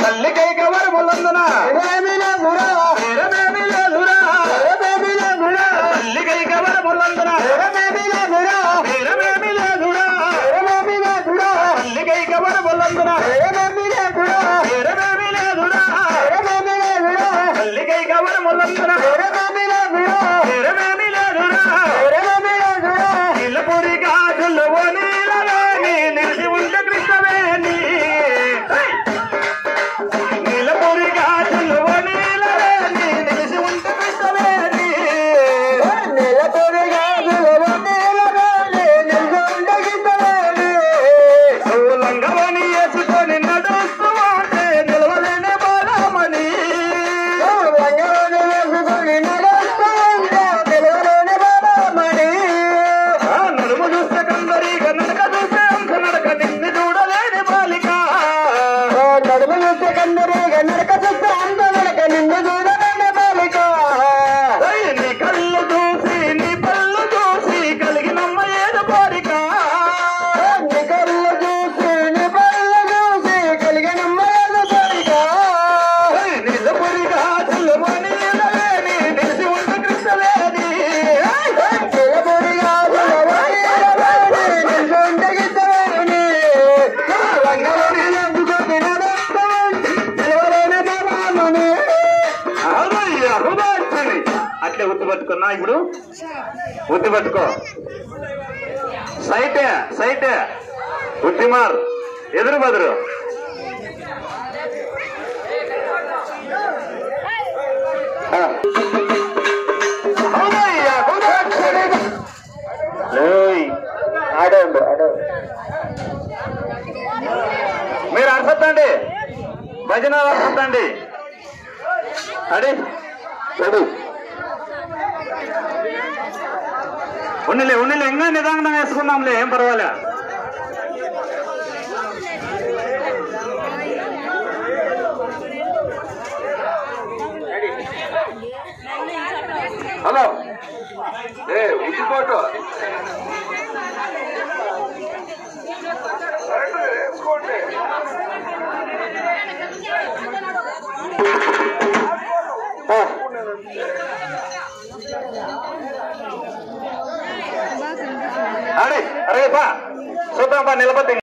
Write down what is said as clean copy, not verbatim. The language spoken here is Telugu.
తల్లికై కవర్ మొలందున తల్లికై కవర్ మొలందున తల్లికై కవర్ మొలందున తల్లికై కవర్ మొలందున నిలపూరి గాజులు నీలవేణి నిలిచి ఉంటే కృష్ణవేణి నిలపూరి గాజులు నీలవేణి నిలిచి ఉంటే కృష్ణవేణి నిలపూరి గాజులు నీలవేణి నిలిచి ఉంటే కృష్ణవేణి నువ్వు లంగవని వేసుకొని నడుస్తూ ఉంటే నిలవలేని బాలమణి లంగవని వేసుకొని నడుస్తూ ఉంటే నిలవలేని బాలమణి నడుము చూస్తే కందరిగా నడక చూస్తే అంత నడక నిన్ను చూడలేని బాలిక నడుము చూస్తే కందరిగా నడక చూస్తే అంత నడక నిన్ను చూడలేని బాలిక నీ కళ్ళు చూసి నీ పళ్ళు చూసి కలిగినమ్మ ఏడు కోరిక నీ కళ్ళు చూసి నీ పళ్ళు చూసి కలిగినమ్మ ఏడు కోరిక నిజపురి గాజులు నీలవేణి నిలిచి ఉంటే కృష్ణవేణి నిజపురి గాజులు నిలిచి ఉంటే కృష్ణవేణి రంగవని నందుకొని నిలవలేని బాలమణి హృదయని అట్లే గుర్తుపట్టుకున్నా ఇప్పుడు గుర్తుపట్టుకో సైటే సైటే బుద్ధిమార్ ఎదురు బదురు ఆడండి మీరు అర్సత్తండి భజన అర్సత్తండి అడి రెడీ ఉన్నిలే ఇంకా నిదానంగా వేసుకుందాంలే ఏం పర్వాలే హలో ఉచిపోటు అరే అరే పా చూద్దాం పా నిలబడి